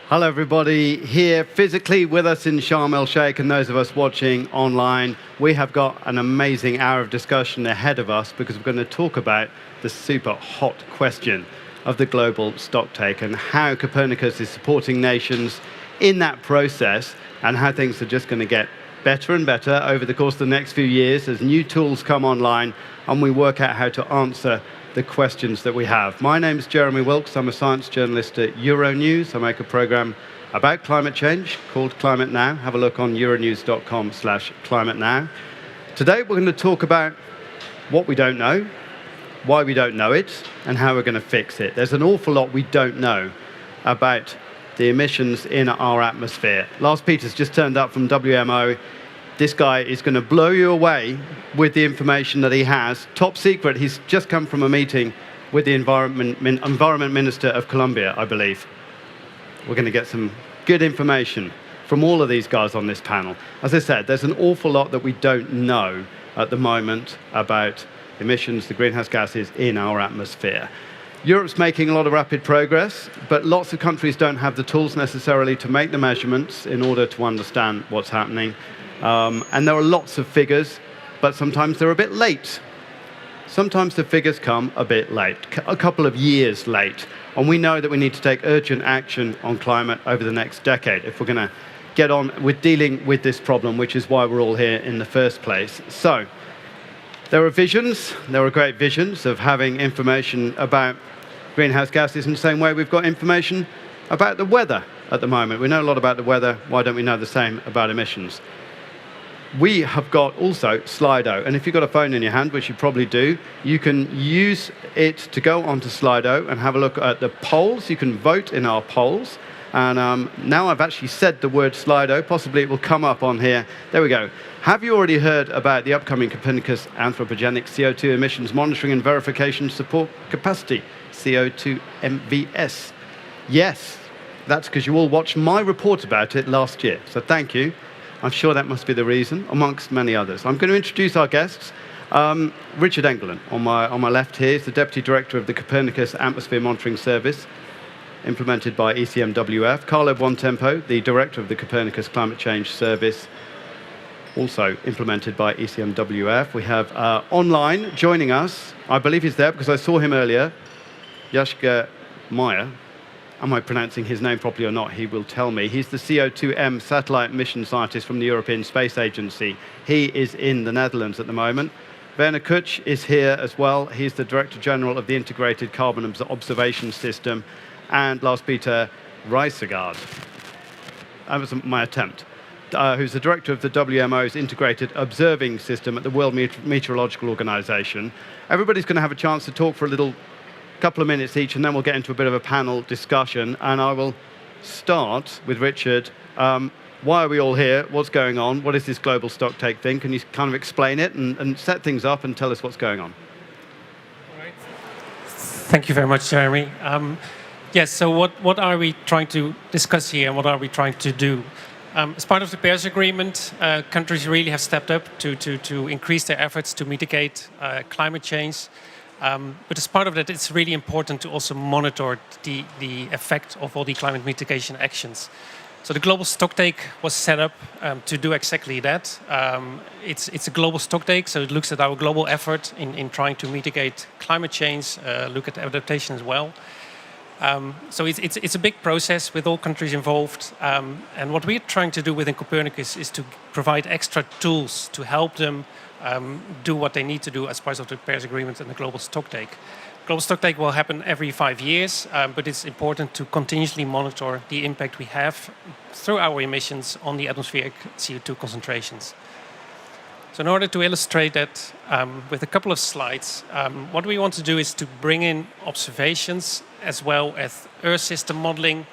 Hello, everybody here physically with us in Sharm-el-Sheikh and those of us watching online. We have got an amazing hour of discussion ahead of us because we're going to talk about the super hot question of the global stocktake and how Copernicus is supporting nations in that process and how things are just going to get better and better over the course of the next few years as new tools come online and we work out how to answer the questions that we have. My name is Jeremy Wilkes. I'm a science journalist at Euronews. I make a program about climate change called Climate Now. Have a look on euronews.com/climate now. Today we're going to talk about what we don't know, why we don't know it, and how we're going to fix it. There's an awful lot we don't know about the emissions in our atmosphere. Lars Peters just turned up from WMO. This guy is going to blow you away with the information that he has. Top secret, he's just come from a meeting with the Environment Minister of Colombia, I believe. We're going to get some good information from all of these guys on this panel. As I said, there's an awful lot that we don't know at the moment about emissions, the greenhouse gases in our atmosphere. Europe's making a lot of rapid progress, but lots of countries don't have the tools necessarily to make the measurements in order to understand what's happening. And there are lots of figures, but sometimes they're a bit late. Sometimes the figures come a bit late, a couple of years late. And we know that we need to take urgent action on climate over the next decade if we're going to get on with dealing with this problem, which is why we're all here in the first place. So there are visions, there are great visions of having information about greenhouse gases in the same way we've got information about the weather at the moment. We know a lot about the weather. Why don't we know the same about emissions? We have got also Slido, and if you've got a phone in your hand, which you probably do, you can use it to go onto Slido and have a look at the polls. You can vote in our polls. And now I've actually said the word Slido, possibly it will come up on here. There we go. Have you already heard about the upcoming Copernicus Anthropogenic CO2 Emissions Monitoring and Verification Support Capacity, CO2 MVS? Yes, that's because you all watched my report about it last year. So thank you. I'm sure that must be the reason, amongst many others. I'm going to introduce our guests. Richard Engelin, on my left here, is the Deputy Director of the Copernicus Atmosphere Monitoring Service, implemented by ECMWF. Carlo Buontempo, the Director of the Copernicus Climate Change Service, also implemented by ECMWF. We have online joining us, I believe he's there because I saw him earlier, Jaske Meyer. Am I pronouncing his name properly or not? He will tell me. He's the CO2M satellite mission scientist from the European Space Agency. He is in the Netherlands at the moment. Werner Kutsch is here as well. He's the Director General of the Integrated Carbon Observation System. And Lars-Peter Reisegaard, that was my attempt, who's the Director of the WMO's Integrated Observing System at the World Meteorological Organization. Everybody's going to have a chance to talk for a couple of minutes each, and then we'll get into a bit of a panel discussion. And I will start with Richard. Why are we all here? What's going on? What is this global stocktake thing? Can you kind of explain it and set things up and tell us what's going on? All right. Thank you very much, Jeremy. Yes, so what are we trying to discuss here and what are we trying to do? As part of the Paris Agreement, countries really have stepped up to increase their efforts to mitigate climate change. But as part of that, it's really important to also monitor the effect of all the climate mitigation actions. So the global stocktake was set up to do exactly that. It's a global stocktake, so it looks at our global effort in trying to mitigate climate change, look at adaptation as well. So it's a big process with all countries involved. And what we're trying to do within Copernicus is to provide extra tools to help them do what they need to do as part of the Paris Agreement and the global stocktake. Global stocktake will happen every 5 years, but it's important to continuously monitor the impact we have through our emissions on the atmospheric CO2 concentrations. So in order to illustrate that with a couple of slides, what we want to do is to bring in observations as well as Earth system modeling,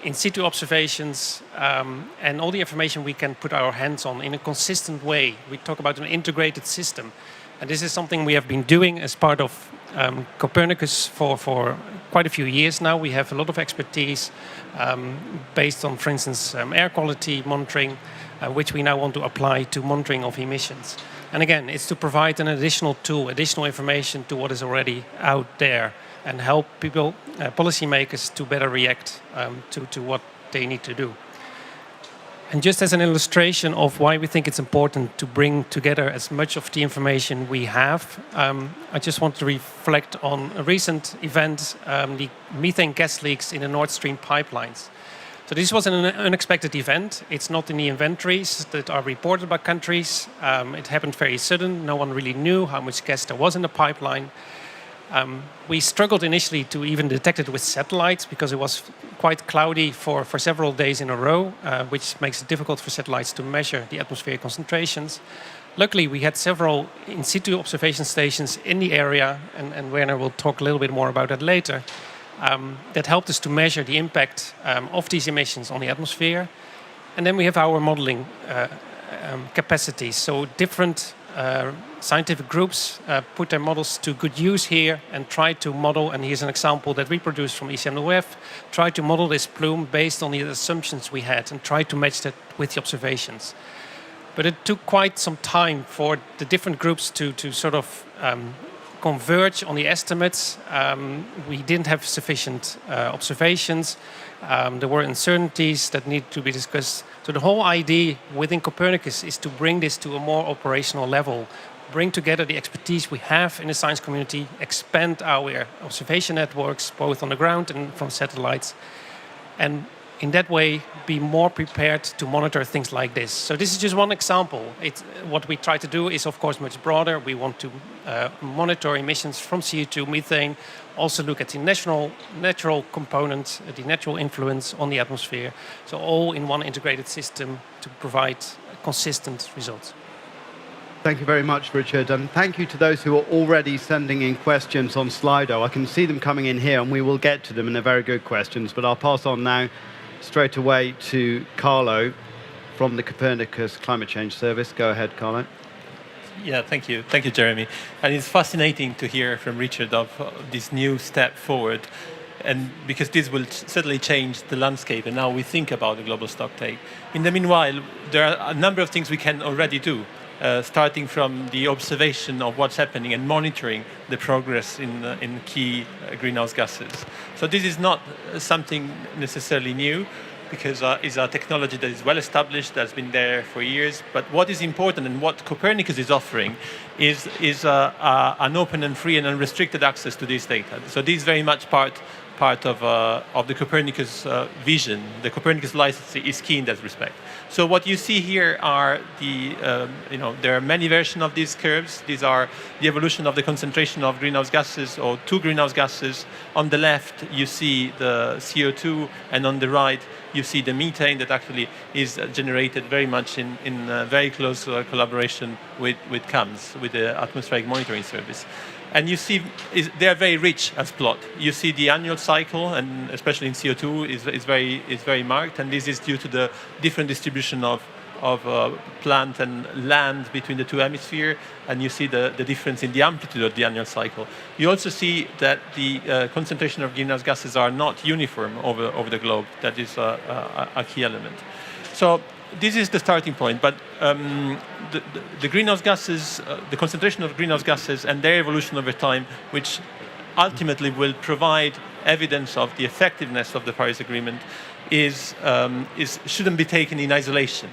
in situ observations, and all the information we can put our hands on in a consistent way. We talk about an integrated system. And this is something we have been doing as part of Copernicus for quite a few years now. We have a lot of expertise based on, for instance, air quality monitoring, which we now want to apply to monitoring of emissions. And again, it's to provide an additional tool, additional information to what is already out there and help people, policymakers, to better react to what they need to do. And just as an illustration of why we think it's important to bring together as much of the information we have, I just want to reflect on a recent event, the methane gas leaks in the Nord Stream pipelines. So this was an unexpected event. It's not in the inventories that are reported by countries. It happened very sudden. No one really knew how much gas there was in the pipeline. We struggled initially to even detect it with satellites because it was quite cloudy for several days in a row, which makes it difficult for satellites to measure the atmospheric concentrations. Luckily, we had several in situ observation stations in the area, and Werner will talk a little bit more about that later, that helped us to measure the impact of these emissions on the atmosphere. And then we have our modeling capacities. So different scientific groups put their models to good use here and try to model, and here's an example that we produced from ECMWF, try to model this plume based on the assumptions we had and try to match that with the observations. But it took quite some time for the different groups to sort of converge on the estimates. We didn't have sufficient observations. There were uncertainties that need to be discussed. So the whole idea within Copernicus is to bring this to a more operational level, bring together the expertise we have in the science community, expand our observation networks, both on the ground and from satellites, and in that way be more prepared to monitor things like this. So this is just one example. What we try to do is, of course, much broader. We want to monitor emissions from CO2, methane, also look at the natural components, the natural influence on the atmosphere. So all in one integrated system to provide consistent results. Thank you very much, Richard. And thank you to those who are already sending in questions on Slido. I can see them coming in here, and we will get to them, and they're very good questions. But I'll pass on now straight away to Carlo from the Copernicus Climate Change Service. Go ahead, Carlo. Yeah, thank you. Thank you, Jeremy. And it's fascinating to hear from Richard of this new step forward, and because this will certainly change the landscape and how we think about the global stocktake. In the meanwhile, there are a number of things we can already do, starting from the observation of what's happening and monitoring the progress in key greenhouse gases. So this is not something necessarily new, because it's a technology that is well established, that's been there for years. But what is important and what Copernicus is offering is an open and free and unrestricted access to this data. So this is very much part of the Copernicus vision. The Copernicus license is key in that respect. So what you see here are there are many versions of these curves. These are the evolution of the concentration of greenhouse gases, or two greenhouse gases. On the left, you see the CO2, and on the right, you see the methane that actually is generated very much in very close collaboration with CAMS, with the Atmospheric Monitoring Service. And you see they are very rich as plot. You see the annual cycle, and especially in CO2, is very marked, and this is due to the different distribution of plant and land between the two hemispheres, and you see the difference in the amplitude of the annual cycle. You also see that the concentration of greenhouse gases are not uniform over the globe. That is a key element. So this is the starting point, but the greenhouse gases, the concentration of greenhouse gases and their evolution over time, which ultimately will provide evidence of the effectiveness of the Paris Agreement, shouldn't be taken in isolation.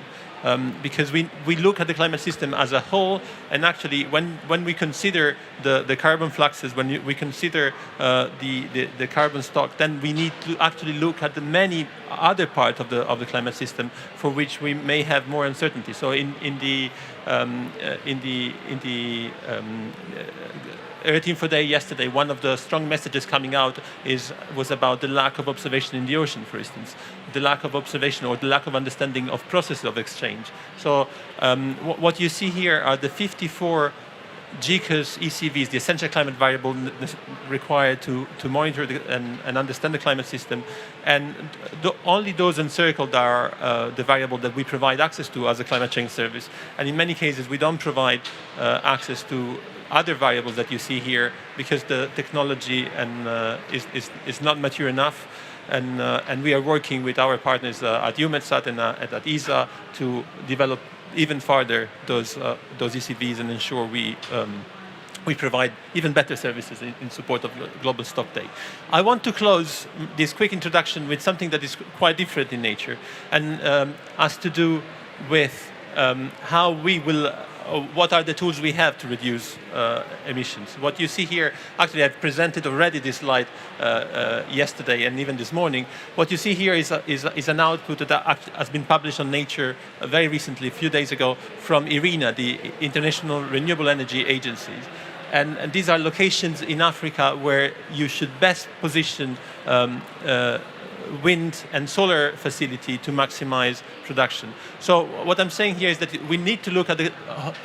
Because we look at the climate system as a whole, and actually when we consider the carbon fluxes, when we consider the carbon stock, then we need to actually look at the many other parts of the climate system for which we may have more uncertainty. So in the Earth Info Day yesterday, one of the strong messages coming out was about the lack of observation in the ocean, for instance, the lack of observation or the lack of understanding of processes of exchange. So what you see here are the 54 GCAS ECVs, the essential climate variable required to monitor and understand the climate system, and only those encircled are the variable that we provide access to as a climate change service. And in many cases, we don't provide access to other variables that you see here because the technology is not mature enough. And we are working with our partners at EUMETSAT and at ESA to develop even further those ECVs and ensure we we provide even better services in support of global stocktake. I want to close this quick introduction with something that is quite different in nature and has to do with how we will, what are the tools we have to reduce emissions. What you see here, actually I've presented already this slide yesterday and even this morning. What you see here is an output that has been published on Nature very recently, a few days ago, from IRENA, the International Renewable Energy Agency. And these are locations in Africa where you should best position wind and solar facility to maximize production. So what I'm saying here is that we need to look at the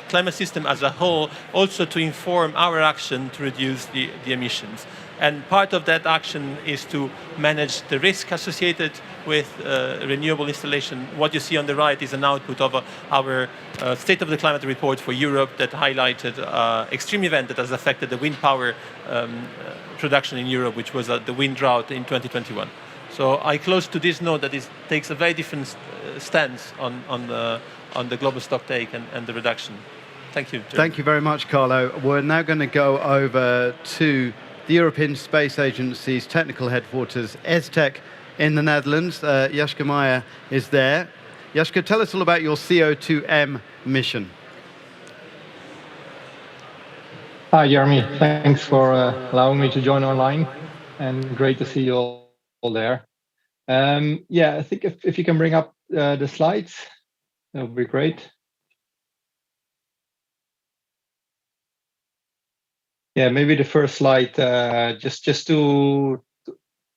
climate system as a whole, also to inform our action to reduce the emissions. And part of that action is to manage the risk associated with renewable installation. What you see on the right is an output of our State of the Climate report for Europe that highlighted extreme event that has affected the wind power production in Europe, which was the wind drought in 2021. So I close to this note that it takes a very different stance on the global stocktake and the reduction. Thank you, Jeremy. Thank you very much, Carlo. We're now going to go over to the European Space Agency's technical headquarters, ESTEC, in the Netherlands. Jeske Meijer is there. Jeske, tell us all about your CO2M mission. Hi, Jeremy. Thanks for allowing me to join online, and great to see you all there. Yeah, I think if you can bring up the slides, that would be great. Yeah, maybe the first slide, just to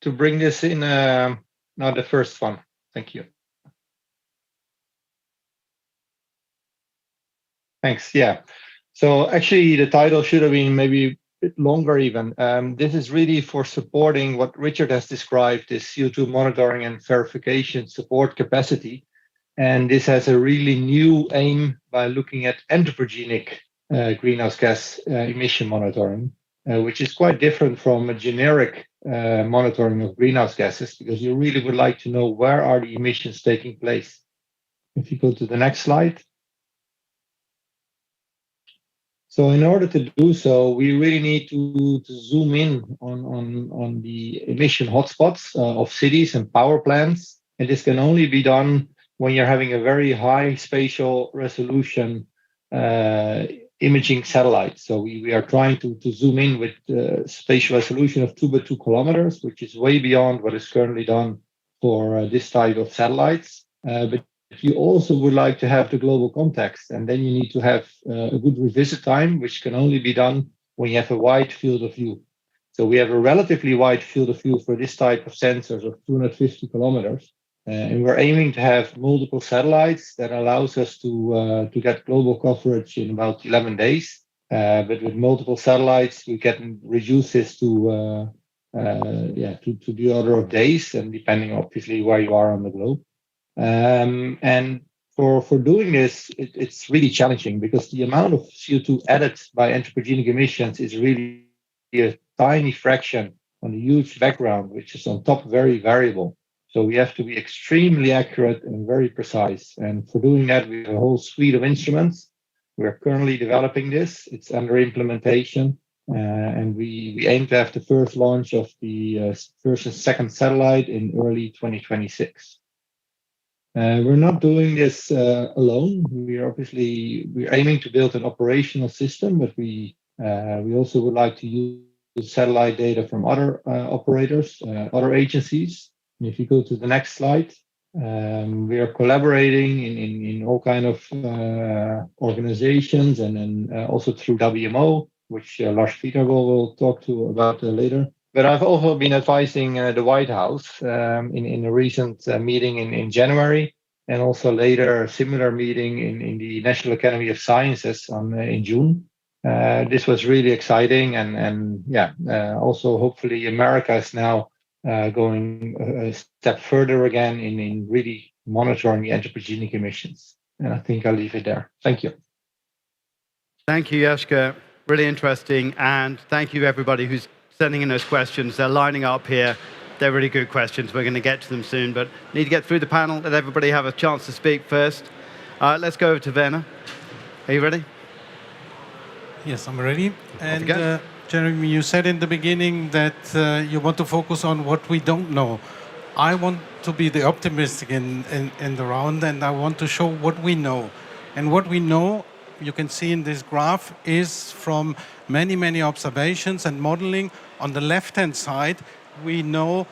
bring this in. Not the first one. Thank you. Thanks. Yeah. So actually, the title should have been maybe a bit longer even. This is really for supporting what Richard has described as CO2 monitoring and verification support capacity. And this has a really new aim by looking at anthropogenic greenhouse gas emission monitoring, which is quite different from a generic monitoring of greenhouse gases, because you really would like to know where are the emissions taking place. If you go to the next slide. So in order to do so, we really need to zoom in on the emission hotspots of cities and power plants. And this can only be done when you're having a very high spatial resolution imaging satellites. So we are trying to zoom in with spatial resolution of 2 by 2 kilometers, which is way beyond what is currently done for this type of satellites. But you also would like to have the global context, and then you need to have a good revisit time, which can only be done when you have a wide field of view. So we have a relatively wide field of view for this type of sensors of 250 kilometers. And we're aiming to have multiple satellites that allows us to get global coverage in about 11 days. But with multiple satellites, we can reduce this to the order of days, and depending obviously where you are on the globe. And for doing this, it's really challenging because the amount of CO2 added by anthropogenic emissions is really a tiny fraction on a huge background, which is on top very variable. So we have to be extremely accurate and very precise. And for doing that, we have a whole suite of instruments. We're currently developing this. It's under implementation. And we aim to have the first launch of the first and second satellite in early 2026. We're not doing this alone. We're aiming to build an operational system, but we also would like to use satellite data from other operators, other agencies. And if you go to the next slide, we are collaborating in all kind of organizations, and then also through WMO, which Lars Peter will talk to about later. But I've also been advising the White House in a recent meeting in January, and also later a similar meeting in the National Academy of Sciences in June. This was really exciting, and also hopefully America is now going a step further again in really monitoring the anthropogenic emissions. And I think I'll leave it there. Thank you. Thank you, Jeske. Really interesting. And thank you, everybody who's sending in those questions. They're lining up here. They're really good questions. We're going to get to them soon, but need to get through the panel. Let everybody have a chance to speak first. Let's go over to Werner. Are you ready? Yes, I'm ready. And go. Jeremy, you said in the beginning that you want to focus on what we don't know. I want to be the optimistic in the round, and I want to show what we know. And what we know, you can see in this graph, is from many, many observations and modeling. On the left-hand side, we know,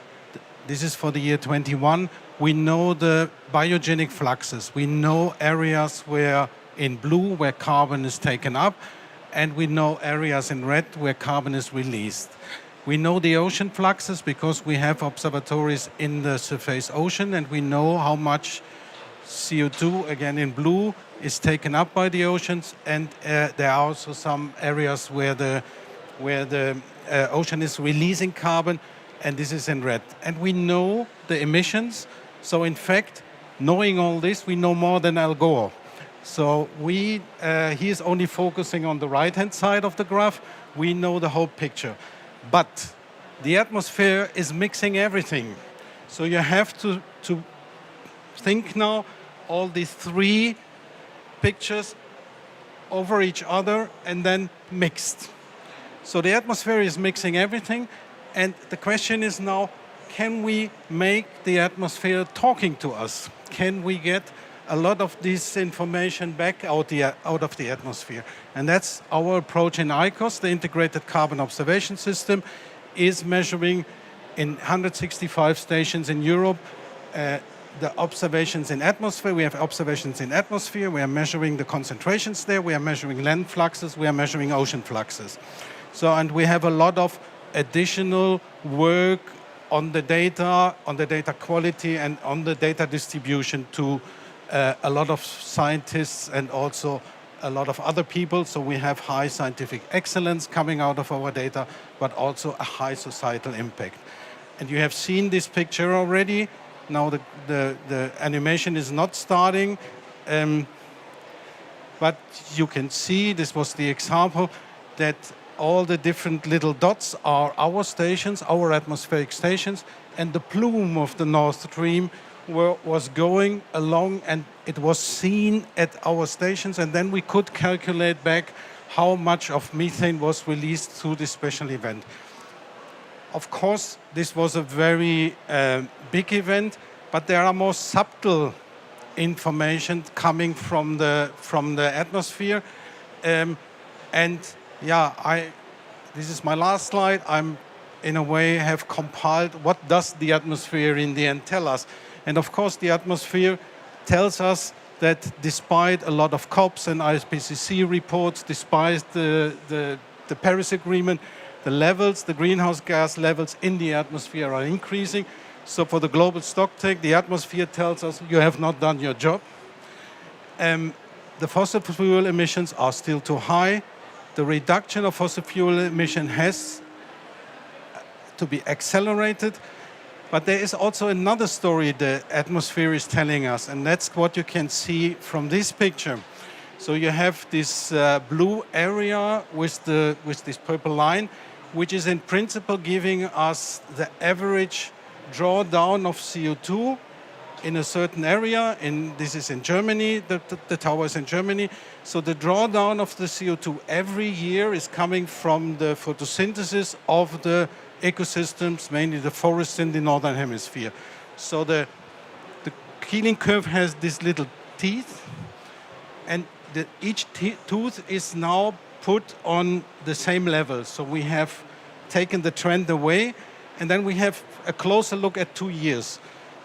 this is for the year 21, we know the biogenic fluxes. We know areas where in blue where carbon is taken up, and we know areas in red where carbon is released. We know the ocean fluxes because we have observatories in the surface ocean, and we know how much CO2, again in blue, is taken up by the oceans, and there are also some areas where the ocean is releasing carbon, and this is in red. And we know the emissions, so in fact, knowing all this, we know more than Al Gore. So he is only focusing on the right-hand side of the graph. We know the whole picture. But the atmosphere is mixing everything. So you have to think now all these three pictures over each other and then mixed. So the atmosphere is mixing everything. And the question is now, can we make the atmosphere talking to us? Can we get a lot of this information back out of the atmosphere? And that's our approach in ICOS. The Integrated Carbon Observation System is measuring in 165 stations in Europe the observations in atmosphere. We have observations in atmosphere. We are measuring the concentrations there. We are measuring land fluxes. We are measuring ocean fluxes. So, and we have a lot of additional work on the data quality, and on the data distribution to a lot of scientists and also a lot of other people. So we have high scientific excellence coming out of our data, but also a high societal impact. And you have seen this picture already. Now the animation is not starting, but you can see, this was the example, that all the different little dots are our stations, our atmospheric stations, and the plume of the North Stream was going along, and it was seen at our stations, and then we could calculate back how much of methane was released through this special event. Of course, this was a very big event, but there are more subtle information coming from the atmosphere. And yeah, this is my last slide. I'm, in a way, have compiled what does the atmosphere in the end tell us. And of course, the atmosphere tells us that despite a lot of COPs and IPCC reports, despite the Paris Agreement, the greenhouse gas levels in the atmosphere are increasing. So for the global stocktake, the atmosphere tells us you have not done your job. The fossil fuel emissions are still too high. The reduction of fossil fuel emission has to be accelerated. But there is also another story the atmosphere is telling us, and that's what you can see from this picture. So you have this blue area with this purple line, which is in principle giving us the average drawdown of CO2 in a certain area. This is in Germany, the tower is in Germany. So the drawdown of the CO2 every year is coming from the photosynthesis of the ecosystems, mainly the forests in the northern hemisphere. So the Keeling curve has these little teeth, and each tooth is now put on the same level. So we have taken the trend away, and then we have a closer look at 2 years.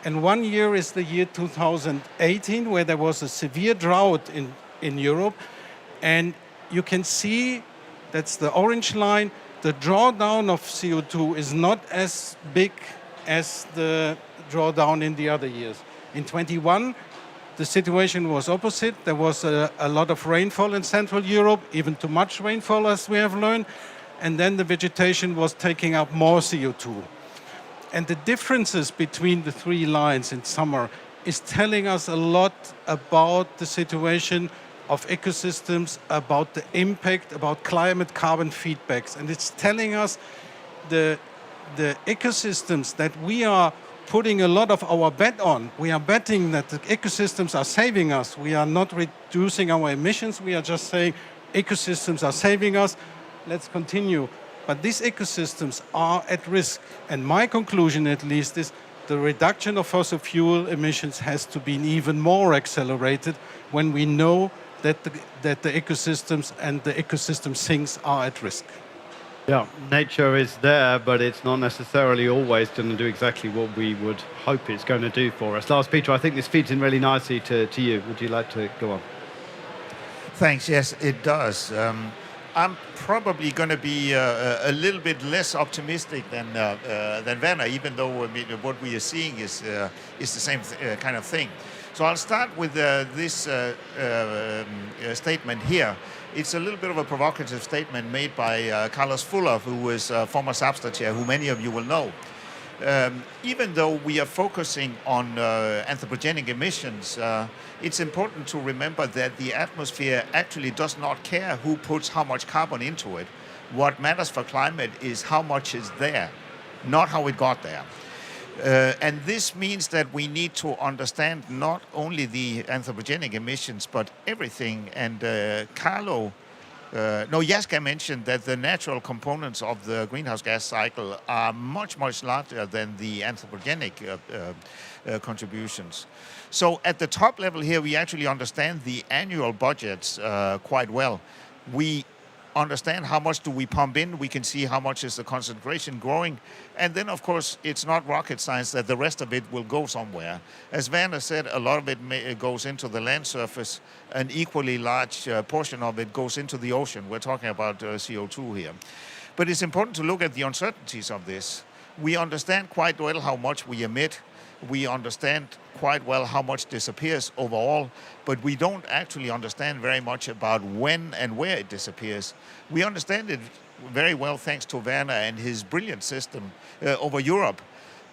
And 1 year is the year 2018, where there was a severe drought in Europe. And you can see, that's the orange line, the drawdown of CO2 is not as big as the drawdown in the other years. In 21, the situation was opposite. There was a lot of rainfall in Central Europe, even too much rainfall, as we have learned. And then the vegetation was taking up more CO2. And the differences between the three lines in summer is telling us a lot about the situation of ecosystems, about the impact, about climate carbon feedbacks. And it's telling us the ecosystems that we are putting a lot of our bet on. We are betting that the ecosystems are saving us. We are not reducing our emissions. We are just saying ecosystems are saving us, let's continue. But these ecosystems are at risk. And my conclusion, at least, is the reduction of fossil fuel emissions has to be even more accelerated when we know that the ecosystems and the ecosystem sinks are at risk. Yeah, nature is there, but it's not necessarily always going to do exactly what we would hope it's going to do for us. Lars Peter, I think this feeds in really nicely to you. Would you like to go on? Thanks. Yes, it does. I'm probably going to be a little bit less optimistic than Werner, even though what we are seeing is the same kind of thing. So I'll start with this statement here. It's a little bit of a provocative statement made by Carlos Fuller, who is former SAPSTA chair, who many of you will know. Even though we are focusing on anthropogenic emissions, it's important to remember that the atmosphere actually does not care who puts how much carbon into it. What matters for climate is how much is there, not how it got there. And this means that we need to understand not only the anthropogenic emissions, but everything. And Jaska mentioned that the natural components of the greenhouse gas cycle are much, much larger than the anthropogenic contributions. So at the top level here, we actually understand the annual budgets quite well. We understand how much do we pump in. We can see how much is the concentration growing. And then, of course, it's not rocket science that the rest of it will go somewhere. As Werner said, a lot of it goes into the land surface. An equally large portion of it goes into the ocean. We're talking about CO2 here. But it's important to look at the uncertainties of this. We understand quite well how much we emit. We understand quite well how much disappears overall, but we don't actually understand very much about when and where it disappears. We understand it very well thanks to Werner and his brilliant system over Europe.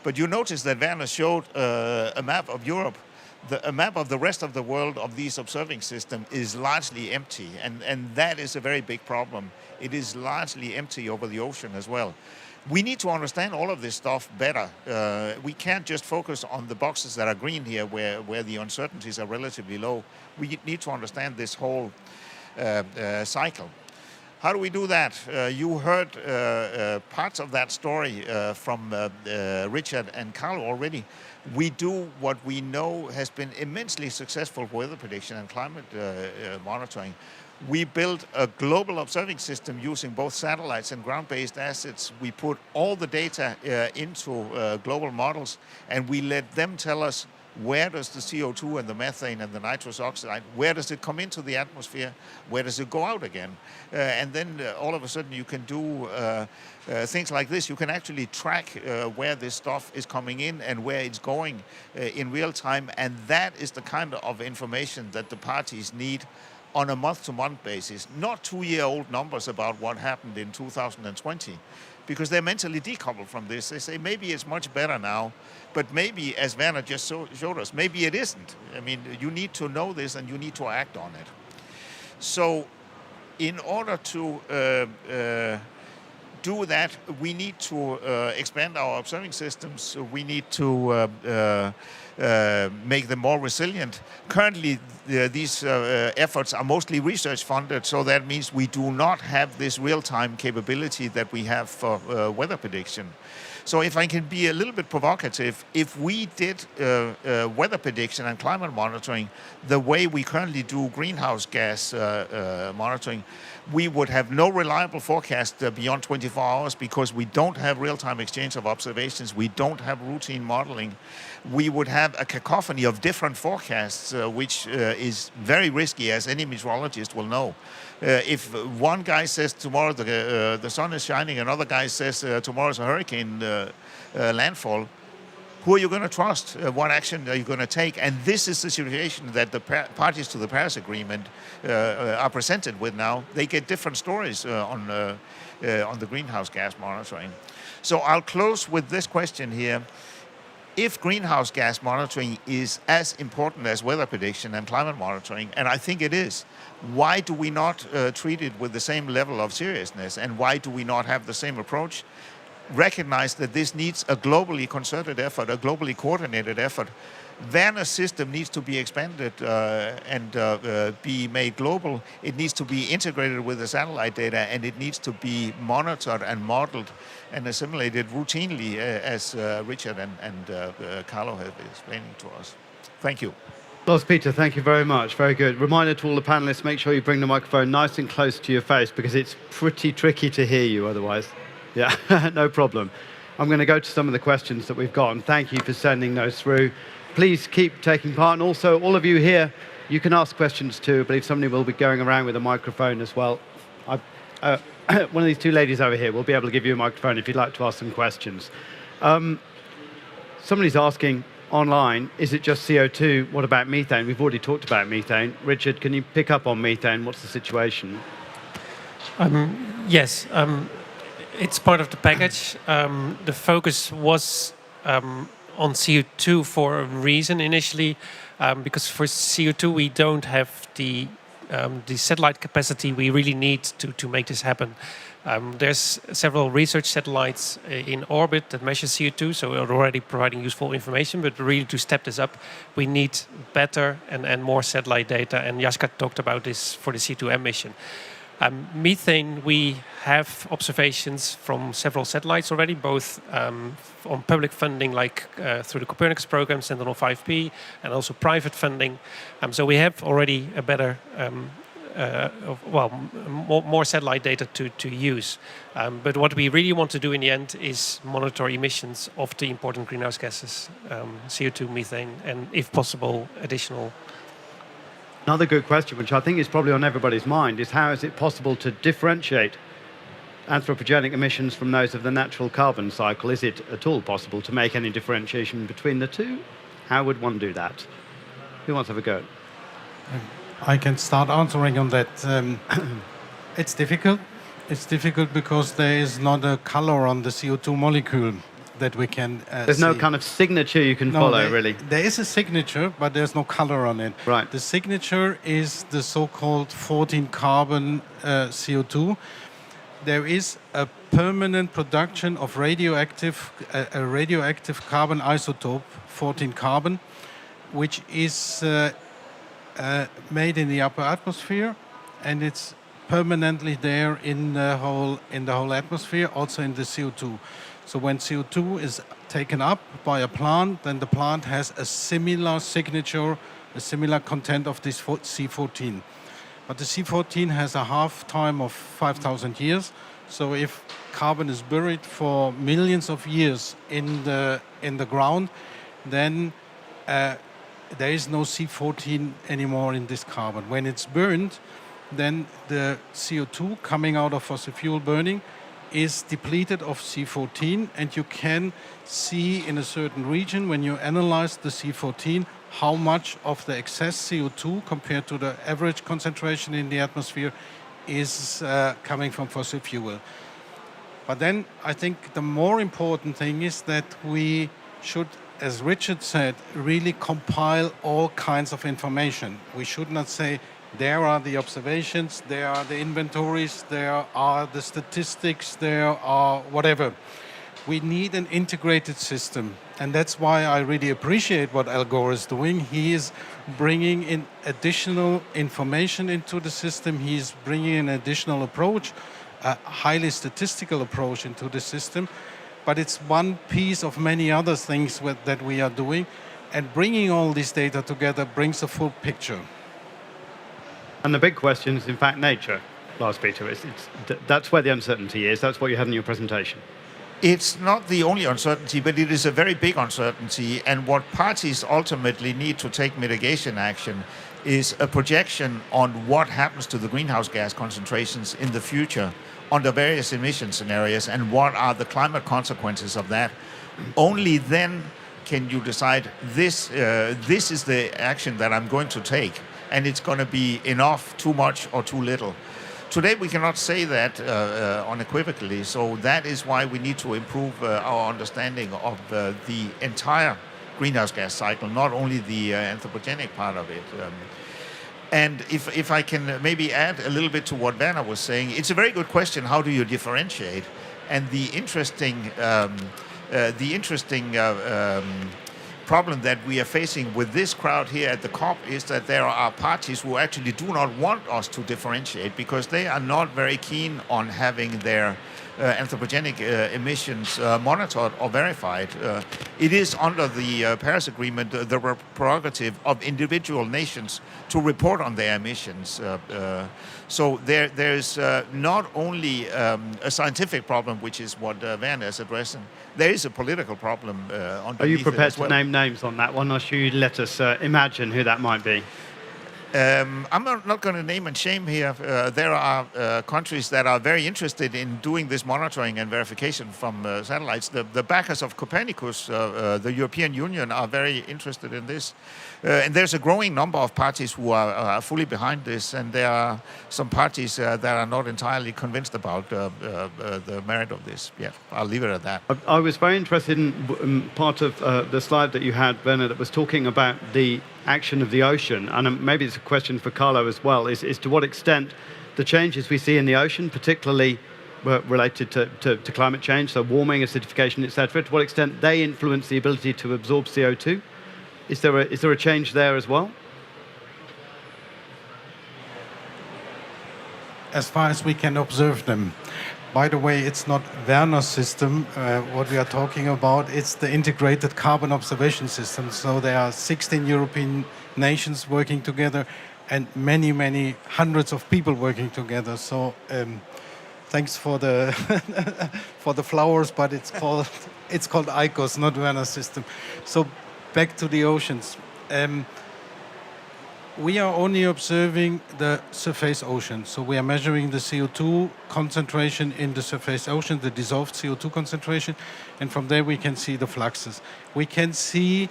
But you notice that Werner showed a map of Europe. A map of the rest of the world of these observing systems is largely empty, and that is a very big problem. It is largely empty over the ocean as well. We need to understand all of this stuff better. We can't just focus on the boxes that are green here where the uncertainties are relatively low. We need to understand this whole cycle. How do we do that? You heard parts of that story from Richard and Carl already. We do what we know has been immensely successful weather prediction and climate monitoring. We built a global observing system using both satellites and ground-based assets. We put all the data into global models, and we let them tell us where does the CO2 and the methane and the nitrous oxide, where does it come into the atmosphere, where does it go out again? And then all of a sudden you can do things like this. You can actually track where this stuff is coming in and where it's going in real time, and that is the kind of information that the parties need on a month-to-month basis, not two-year-old numbers about what happened in 2020, because they're mentally decoupled from this. They say maybe it's much better now, but maybe, as Werner just showed us, maybe it isn't. I mean, you need to know this and you need to act on it. So in order to do that, we need to expand our observing systems. We need to make them more resilient. Currently, these efforts are mostly research funded, so that means we do not have this real-time capability that we have for weather prediction. So if I can be a little bit provocative, if we did weather prediction and climate monitoring the way we currently do greenhouse gas monitoring, we would have no reliable forecast beyond 24 hours because we don't have real-time exchange of observations. We don't have routine modeling. We would have a cacophony of different forecasts, which is very risky, as any meteorologist will know. If one guy says tomorrow the sun is shining, another guy says tomorrow's a hurricane landfall, who are you going to trust? What action are you going to take? And this is the situation that the parties to the Paris Agreement are presented with now. They get different stories on the greenhouse gas monitoring. So I'll close with this question here. If greenhouse gas monitoring is as important as weather prediction and climate monitoring, and I think it is, why do we not treat it with the same level of seriousness? And why do we not have the same approach? recognize that this needs a globally concerted effort, a globally coordinated effort. Werner's system needs to be expanded and be made global. It needs to be integrated with the satellite data, and it needs to be monitored and modeled and assimilated routinely, as Richard and Carlo have been explaining to us. Thank you. Lars Peter, thank you very much. Very good. Reminder to all the panelists, make sure you bring the microphone nice and close to your face because it's pretty tricky to hear you otherwise. Yeah, no problem. I'm going to go to some of the questions that we've got, and thank you for sending those through. Please keep taking part, and also all of you here, you can ask questions too. I believe somebody will be going around with a microphone as well. One of these two ladies over here will be able to give you a microphone if you'd like to ask some questions. Somebody's asking online, is it just CO2? What about methane? We've already talked about methane. Richard, can you pick up on methane? What's the situation? Yes, it's part of the package. The focus was on CO2 for a reason initially, because for CO2 we don't have the satellite capacity we really need to make this happen. There's several research satellites in orbit that measure CO2, so we're already providing useful information, but really to step this up, we need better and more satellite data, and Jaska talked about this for the C2M mission. Methane, we have observations from several satellites already, both on public funding, like through the Copernicus program, Sentinel-5P, and also private funding. So we have already a better, more satellite data to use. But what we really want to do in the end is monitor emissions of the important greenhouse gases, CO2, methane, and if possible, additional. Another good question, which I think is probably on everybody's mind, is how is it possible to differentiate anthropogenic emissions from those of the natural carbon cycle? Is it at all possible to make any differentiation between the two? How would one do that? Who wants to have a go? I can start answering on that. It's difficult. It's difficult because there is not a color on the CO2 molecule that we can There's see. no kind of signature you can follow, really. There is a signature, but there's no color on it. Right. The signature is the so-called 14 carbon CO2. There is a permanent production of radioactive carbon isotope, 14 carbon, which is made in the upper atmosphere, and it's permanently there in the whole atmosphere, also in the CO2. So when CO2 is taken up by a plant, then the plant has a similar signature, a similar content of this C14. But the C14 has a half-time of 5,000 years. So if carbon is buried for millions of years in the ground, then there is no C14 anymore in this carbon. When it's burned, then the CO2 coming out of fossil fuel burning is depleted of C14, and you can see in a certain region, when you analyze the C14, how much of the excess CO2 compared to the average concentration in the atmosphere is coming from fossil fuel. But then I think the more important thing is that we should, as Richard said, really compile all kinds of information. We should not say, there are the observations, there are the inventories, there are the statistics, there are whatever. We need an integrated system. And that's why I really appreciate what Al Gore is doing. He is bringing in additional information into the system. He's bringing an additional approach, a highly statistical approach into the system. But it's one piece of many other things that we are doing. And bringing all this data together brings a full picture. And the big question is, in fact, nature, Lars Peter. That's where the uncertainty is. That's what you had in your presentation. It's not the only uncertainty, but it is a very big uncertainty. And what parties ultimately need to take mitigation action is a projection on what happens to the greenhouse gas concentrations in the future under various emission scenarios and what are the climate consequences of that. Only then can you decide this is the action that I'm going to take, and it's going to be enough, too much, or too little. Today we cannot say that unequivocally, so that is why we need to improve our understanding of the entire greenhouse gas cycle, not only the anthropogenic part of it. And if I can maybe add a little bit to what Werner was saying, it's a very good question, how do you differentiate? And the interesting problem that we are facing with this crowd here at the COP is that there are parties who actually do not want us to differentiate because they are not very keen on having their anthropogenic emissions monitored or verified. It is under the Paris Agreement the prerogative of individual nations to report on their emissions. So there's not only a scientific problem, which is what Werner is addressing. There is a political problem underneath. Are you prepared to name names on that one, or should you let us imagine who that might be? I'm not going to name and shame here. There are countries that are very interested in doing this monitoring and verification from satellites. The backers of Copernicus, the European Union, are very interested in this. And there's a growing number of parties who are fully behind this. And there are some parties that are not entirely convinced about the merit of this. Yeah, I'll leave it at that. I was very interested in part of the slide that you had, Werner, that was talking about the action of the ocean, and maybe it's a question for Carlo as well, is to what extent the changes we see in the ocean, particularly related to climate change, so warming, acidification, etc., to what extent they influence the ability to absorb CO2? Is there a change there as well? As far as we can observe them. By the way, it's not Werner's system, what we are talking about. It's the integrated carbon observation system. So there are 16 European nations working together and many, many hundreds of people working together. So thanks for the for the flowers, but it's called ICOS, not Werner's system. So back to the oceans. We are only observing the surface ocean. So we are measuring the CO2 concentration in the surface ocean, the dissolved CO2 concentration, and from there we can see the fluxes. We can see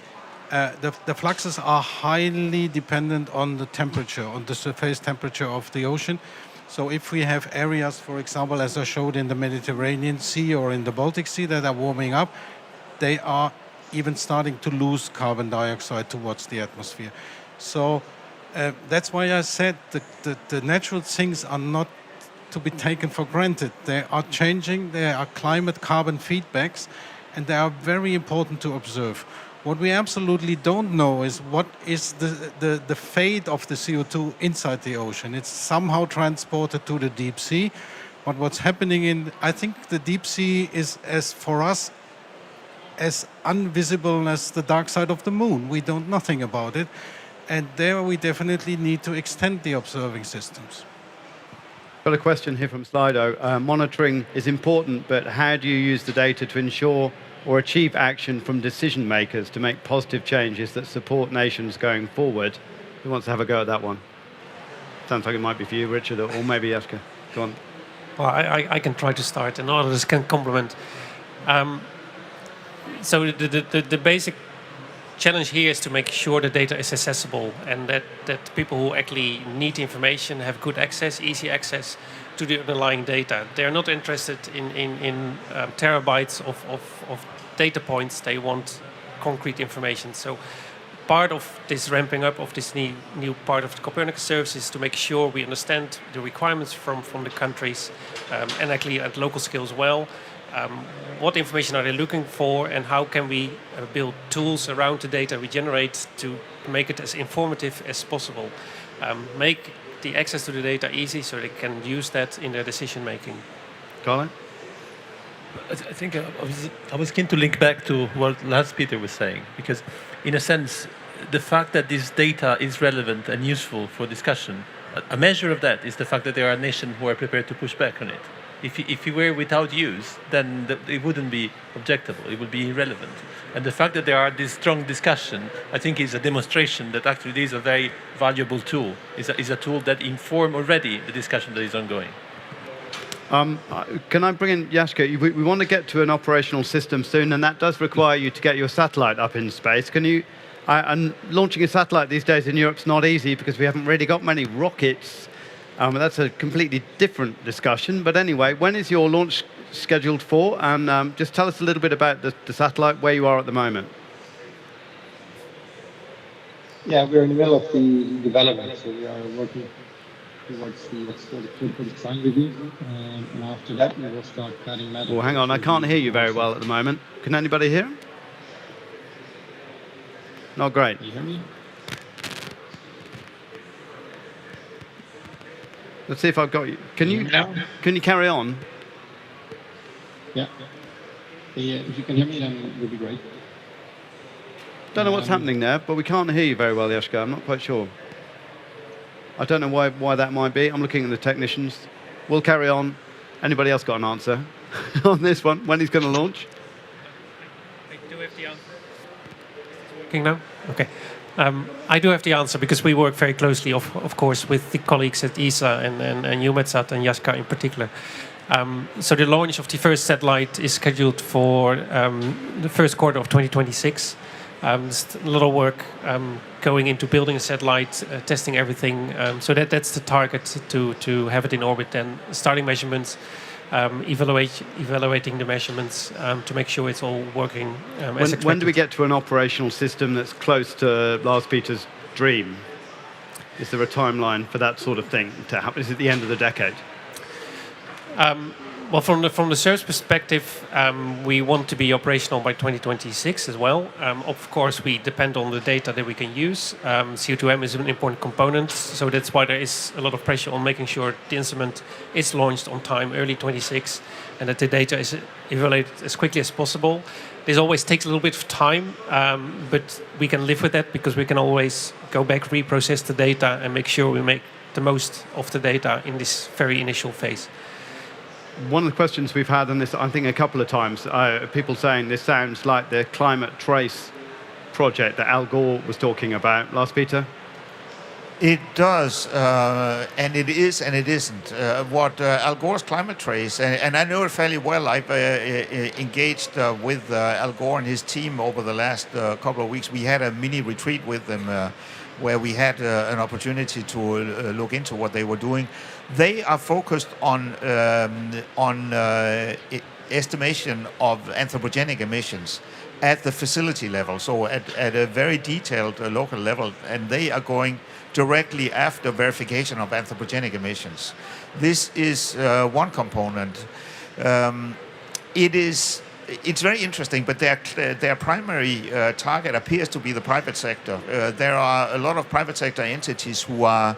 the fluxes are highly dependent on the temperature, on the surface temperature of the ocean. So if we have areas, for example, as I showed in the Mediterranean Sea or in the Baltic Sea that are warming up, they are even starting to lose carbon dioxide towards the atmosphere. So that's why I said the natural things are not to be taken for granted. They are changing, there are climate carbon feedbacks, and they are very important to observe. What we absolutely don't know is what is the fate of the CO2 inside the ocean. It's somehow transported to the deep sea, but what's happening I think the deep sea is, as for us, as invisible as the dark side of the moon. We know nothing about it. And there we definitely need to extend the observing systems. Got a question here from Slido. Monitoring is important, but how do you use the data to ensure or achieve action from decision makers to make positive changes that support nations going forward? Who wants to have a go at that one? Sounds like it might be for you, Richard, or maybe Jaska. Go on. Well, I can try to start, and others can complement. So the basic challenge here is to make sure the data is accessible and that people who actually need information have good access, easy access to the underlying data. They're not interested in terabytes of data points. They want concrete information. So part of this ramping up of this new part of the Copernicus service is to make sure we understand the requirements from the countries and actually at local scale as well. What information are they looking for, and how can we build tools around the data we generate to make it as informative as possible? Make the access to the data easy so they can use that in their decision making. Colin? I think I was keen to link back to what Lars Peter was saying, because in a sense, the fact that this data is relevant and useful for discussion, a measure of that is the fact that there are nations who are prepared to push back on it. If it were without use, then it wouldn't be objectable, it would be irrelevant. And the fact that there are this strong discussion, I think is a demonstration that actually this is a very valuable tool, is a tool that informs already the discussion that is ongoing. Can I bring in Jaska? We want to get to an operational system soon, and that does require you to get your satellite up in space. Can you? And launching a satellite these days in Europe is not easy because we haven't really got many rockets. That's a completely different discussion. But anyway, when is your launch scheduled for? And just tell us a little bit about the satellite, where you are at the moment. Yeah, we're in the middle of the development, so we are working towards the what's called the critical design review, and after that we will start cutting metal. Well, hang on, I can't hear you very well at the moment. Can anybody hear? Not great. Can you hear me? Let's see if I've got you. Can you carry on? Yeah. If you can hear me, then it would be great. Don't know what's happening there, but we can't hear you very well, Yashka. I'm not quite sure. I don't know why that might be. I'm looking at the technicians. We'll carry on. Anybody else got an answer on this one? When he's going to launch? I do have the answer. Is it working now? Okay. I do have the answer because we work very closely, of course, with the colleagues at ESA and EUMETSAT and Yashka in particular. So the launch of the first satellite is scheduled for the first quarter of 2026. There's a lot of work going into building a satellite, testing everything. So that's the target to have it in orbit and starting measurements, evaluating the measurements to make sure it's all working as expected. When do we get to an operational system that's close to Lars Peter's dream? Is there a timeline for that sort of thing to happen? Is it the end of the decade? Well, from the service perspective, we want to be operational by 2026 as well. Of course, we depend on the data that we can use. CO2M is an important component, so that's why there is a lot of pressure on making sure the instrument is launched on time, early 26, and that the data is evaluated as quickly as possible. This always takes a little bit of time, but we can live with that because we can always go back, reprocess the data, and make sure we make the most of the data in this very initial phase. One of the questions we've had on this, I think a couple of times, people saying this sounds like the climate trace project that Al Gore was talking about. Lars Peter? It does, and it is and it isn't. What Al Gore's climate trace, and I know it fairly well. I've engaged with Al Gore and his team over the last couple of weeks. We had a mini retreat with them where we had an opportunity to look into what they were doing. They are focused on estimation of anthropogenic emissions at the facility level, so at a very detailed local level, and they are going directly after verification of anthropogenic emissions. This is one component. It's very interesting, but their primary target appears to be the private sector. There are a lot of private sector entities who are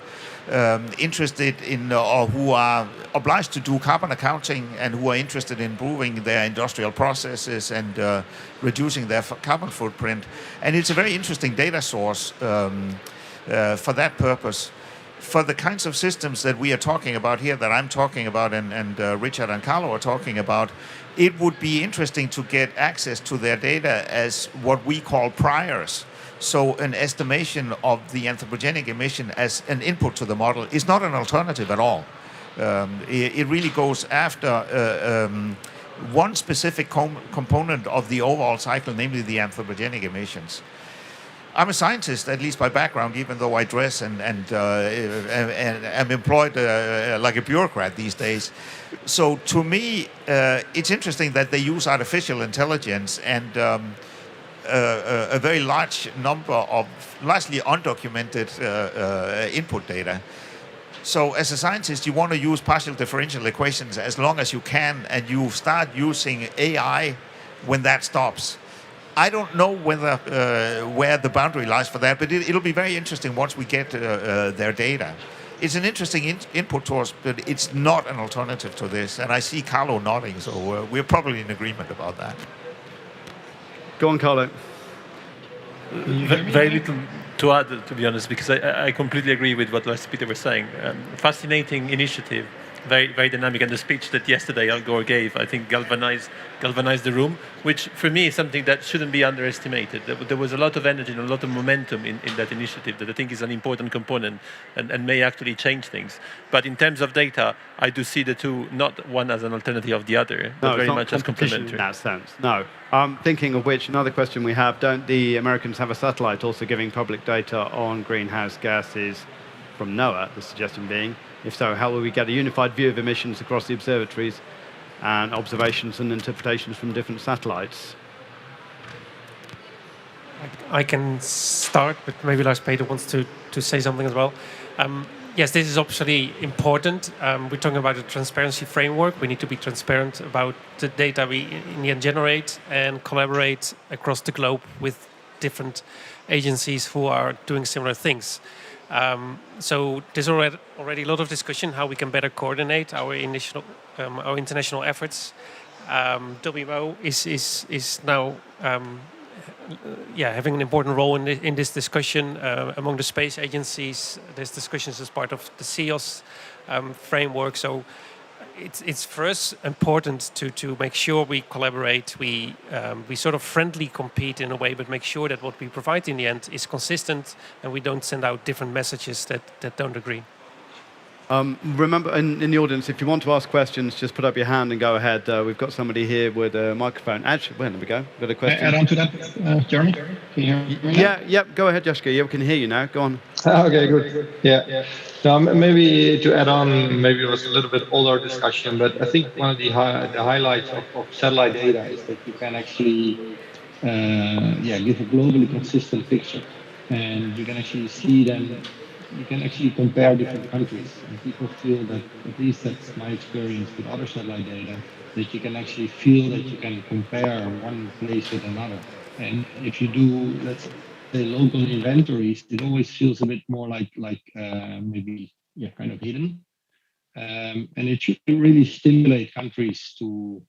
interested in or who are obliged to do carbon accounting and who are interested in improving their industrial processes and reducing their carbon footprint. And it's a very interesting data source for that purpose. For the kinds of systems that we are talking about here, that I'm talking about and Richard and Carlo are talking about, it would be interesting to get access to their data as what we call priors. So an estimation of the anthropogenic emission as an input to the model is not an alternative at all. It really goes after one specific component of the overall cycle, namely the anthropogenic emissions. I'm a scientist, at least by background, even though I dress and am employed like a bureaucrat these days. So to me, it's interesting that they use artificial intelligence and a very large number of largely undocumented input data. So as a scientist, you want to use partial differential equations as long as you can, and you start using AI when that stops. I don't know whether where the boundary lies for that, but it'll be very interesting once we get their data. It's an interesting input to us, but it's not an alternative to this. And I see Carlo nodding, so we're probably in agreement about that. Go on, Carlo. Very little to add, to be honest, because I completely agree with what Lars Peter was saying. Fascinating initiative, very, very dynamic, and the speech that yesterday Al Gore gave, I think, galvanized the room, which for me is something that shouldn't be underestimated. There was a lot of energy and a lot of momentum in that initiative that I think is an important component and may actually change things. But in terms of data, I do see the two, not one as an alternative of the other, but very much as complementary. In that sense, no. Thinking of which, another question we have, don't the Americans have a satellite also giving public data on greenhouse gases from NOAA, the suggestion being? If so, how will we get a unified view of emissions across the observatories and observations and interpretations from different satellites? I can start, but maybe Lars Peter wants to say something as well. yes, this is obviously important. We're talking about a transparency framework. We need to be transparent about the data we in the end generate and collaborate across the globe with different agencies who are doing similar things. So there's already a lot of discussion how we can better coordinate our international efforts. WMO is now having an important role in this discussion among the space agencies. There's discussions as part of the CEOS framework. So it's for us important to make sure we collaborate. We sort of friendly compete in a way, but make sure that what we provide in the end is consistent and we don't send out different messages that don't agree. Remember, in the audience, if you want to ask questions, just put up your hand and go ahead. We've got somebody here with a microphone. Actually, there we go. Got a question. Add on to that, Jeremy? Can you hear me? Yeah. Go ahead, Jessica. Yeah, we can hear you now. Go on. Okay, good. Yeah. Now, maybe to add on, maybe it was a little bit older discussion, but I think one of the highlights of satellite data is that you can actually give a globally consistent picture, and you can actually see then. You can actually compare different countries, and people feel that, at least that's my experience with other satellite data, that you can actually feel that you can compare one place with another. And if you do, let's say, local inventories, it always feels a bit more like maybe kind of hidden. And it should really stimulate countries to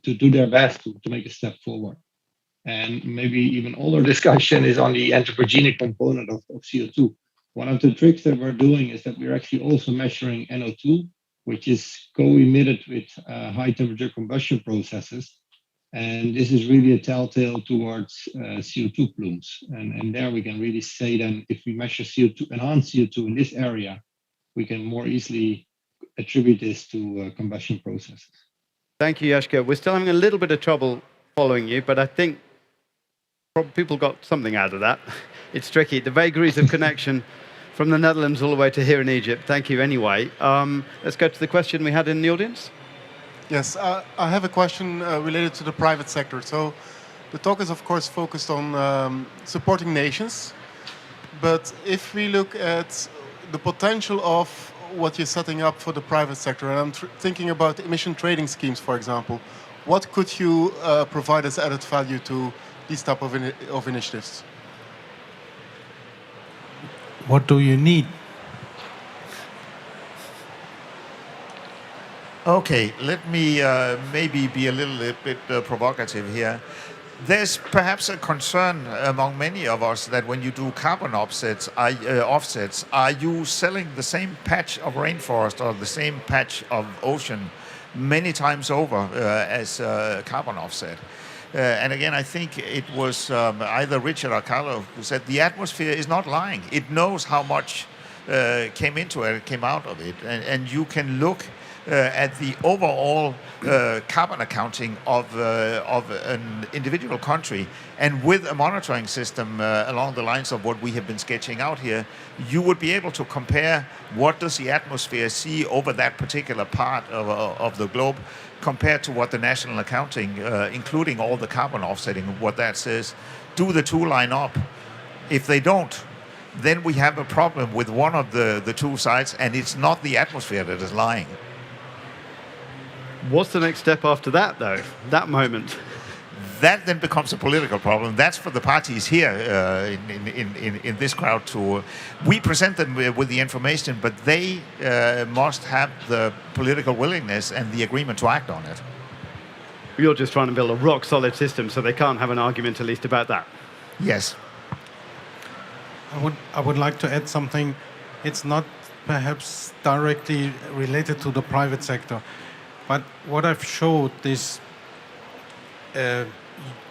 do their best to make a step forward. And maybe even older discussion is on the anthropogenic component of CO2. One of the tricks that we're doing is that we're actually also measuring NO2, which is co-emitted with high temperature combustion processes. And this is really a telltale towards CO2 plumes. And there we can really say then, if we measure CO2, enhanced CO2 in this area, we can more easily attribute this to combustion processes. Thank you, Jessica. We're still having a little bit of trouble following you, but I think people got something out of that. It's tricky. The vagaries of connection from the Netherlands all the way to here in Egypt. Thank you anyway. Let's go to the question we had in the audience. Yes, I have a question related to the private sector. So the talk is, of course, focused on supporting nations. But if we look at the potential of what you're setting up for the private sector, and I'm thinking about emission trading schemes, for example, what could you provide as added value to these type of initiatives? What do you need? Okay, let me maybe be a little bit provocative here. There's perhaps a concern among many of us that when you do carbon offsets, are you selling the same patch of rainforest or the same patch of ocean many times over as carbon offset? And again, I think it was either Richard or Carlo who said the atmosphere is not lying. It knows how much came into it, came out of it. And you can look at the overall carbon accounting of an individual country. And with a monitoring system along the lines of what we have been sketching out here, you would be able to compare what does the atmosphere see over that particular part of the globe compared to what the national accounting, including all the carbon offsetting, what that says. Do the two line up? If they don't, then we have a problem with one of the two sides, and it's not the atmosphere that is lying. What's the next step after that, though? That moment? That then becomes a political problem. That's for the parties here in this crowd to... We present them with the information, but they must have the political willingness and the agreement to act on it. You're just trying to build a rock-solid system, so they can't have an argument at least about that. Yes. I would like to add something. It's not perhaps directly related to the private sector, but what I've showed, this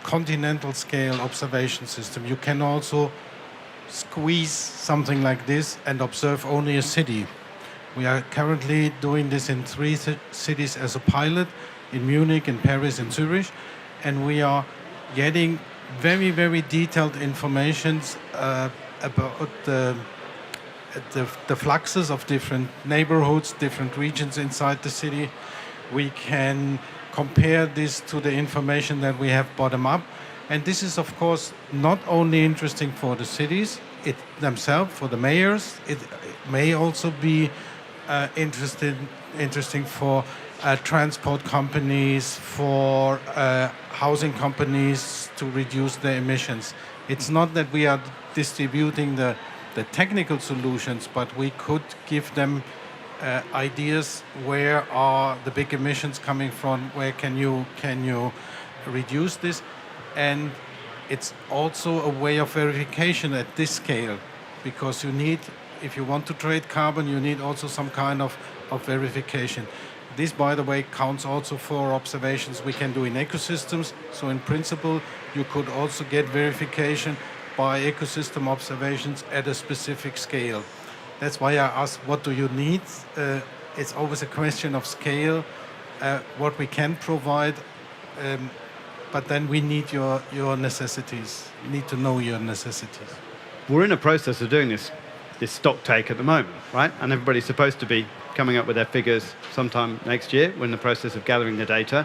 continental scale observation system, you can also squeeze something like this and observe only a city. We are currently doing this in 3 cities as a pilot, in Munich, in Paris, in Zurich, and we are getting very, very detailed information about the fluxes of different neighborhoods, different regions inside the city. We can compare this to the information that we have bottom up. And this is, of course, not only interesting for the cities, it themselves, for the mayors. It may also be interesting for transport companies, for housing companies to reduce their emissions. It's not that we are distributing the technical solutions, but we could give them ideas. Where are the big emissions coming from? Where can you reduce this? And it's also a way of verification at this scale, because you need, if you want to trade carbon, you need also some kind of verification. This, by the way, counts also for observations we can do in ecosystems. So in principle, you could also get verification by ecosystem observations at a specific scale. That's why I asked, what do you need? It's always a question of scale, what we can provide, but then we need your necessities. You need to know your necessities. We're in a process of doing this stock take at the moment, right? And everybody's supposed to be coming up with their figures sometime next year. We're in the process of gathering the data.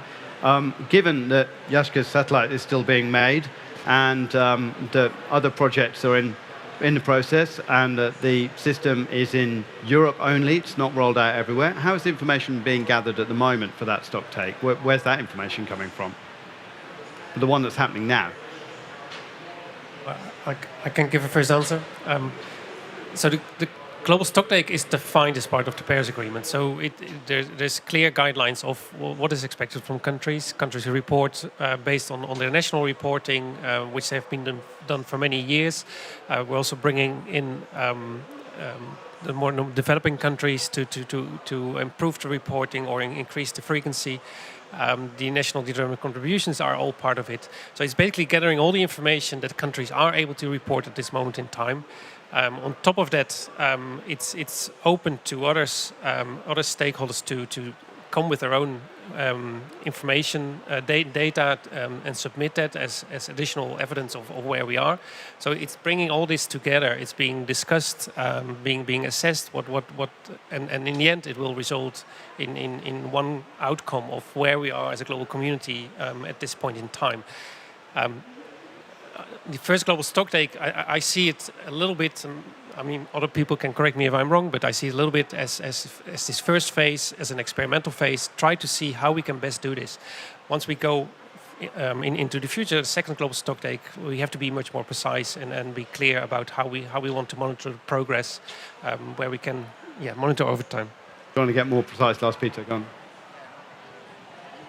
Given that Yashka's satellite is still being made and the other projects are in the process and that the system is in Europe only, it's not rolled out everywhere, how is the information being gathered at the moment for that stock take? Where's that information coming from? The one that's happening now? I can give a first answer. So the global stocktake is defined as part of the Paris Agreement. So there's clear guidelines of what is expected from countries. Countries who report based on their national reporting, which have been done for many years. We're also bringing in the more developing countries to improve the reporting or increase the frequency. The national determined contributions are all part of it. So it's basically gathering all the information that countries are able to report at this moment in time. On top of that, it's open to other stakeholders to come with their own information, data, and submit that as additional evidence of where we are. So it's bringing all this together. It's being discussed, being assessed. And in the end, it will result in one outcome of where we are as a global community at this point in time. The first global stocktake, I see it a little bit. I mean, other people can correct me if I'm wrong, but I see it a little bit as this first phase, as an experimental phase. Try to see how we can best do this. Once we go into the future, the second global stocktake, we have to be much more precise and be clear about how we want to monitor progress, where we can monitor over time. You want to get more precise, Lars Peter? Go on.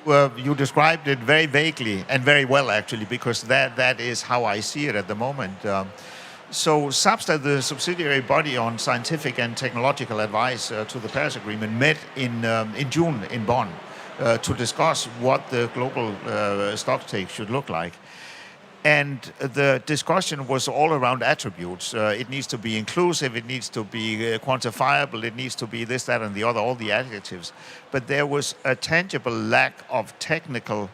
Well, you described it very vaguely and very well, actually, because that is how I see it at the moment. So SABSTA, the subsidiary body on scientific and technological advice to the Paris Agreement, met in June in Bonn to discuss what the global stocktake should look like. And the discussion was all around attributes. It needs to be inclusive, it needs to be quantifiable, it needs to be this, that, and the other, all the adjectives. But there was a tangible lack of technical,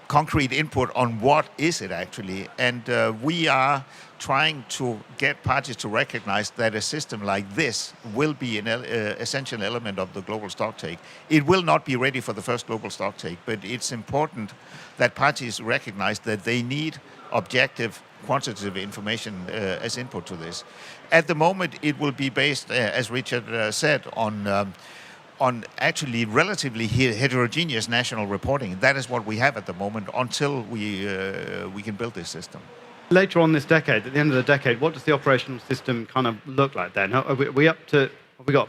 concrete input on what is it actually. And we are trying to get parties to recognize that a system like this will be an essential element of the global stocktake. It will not be ready for the first global stocktake, but it's important that parties recognize that they need objective, quantitative information as input to this. At the moment, it will be based, as Richard said, on actually relatively heterogeneous national reporting. That is what we have at the moment until we can build this system. Later on this decade, at the end of the decade, what does the operational system kind of look like then? Have we got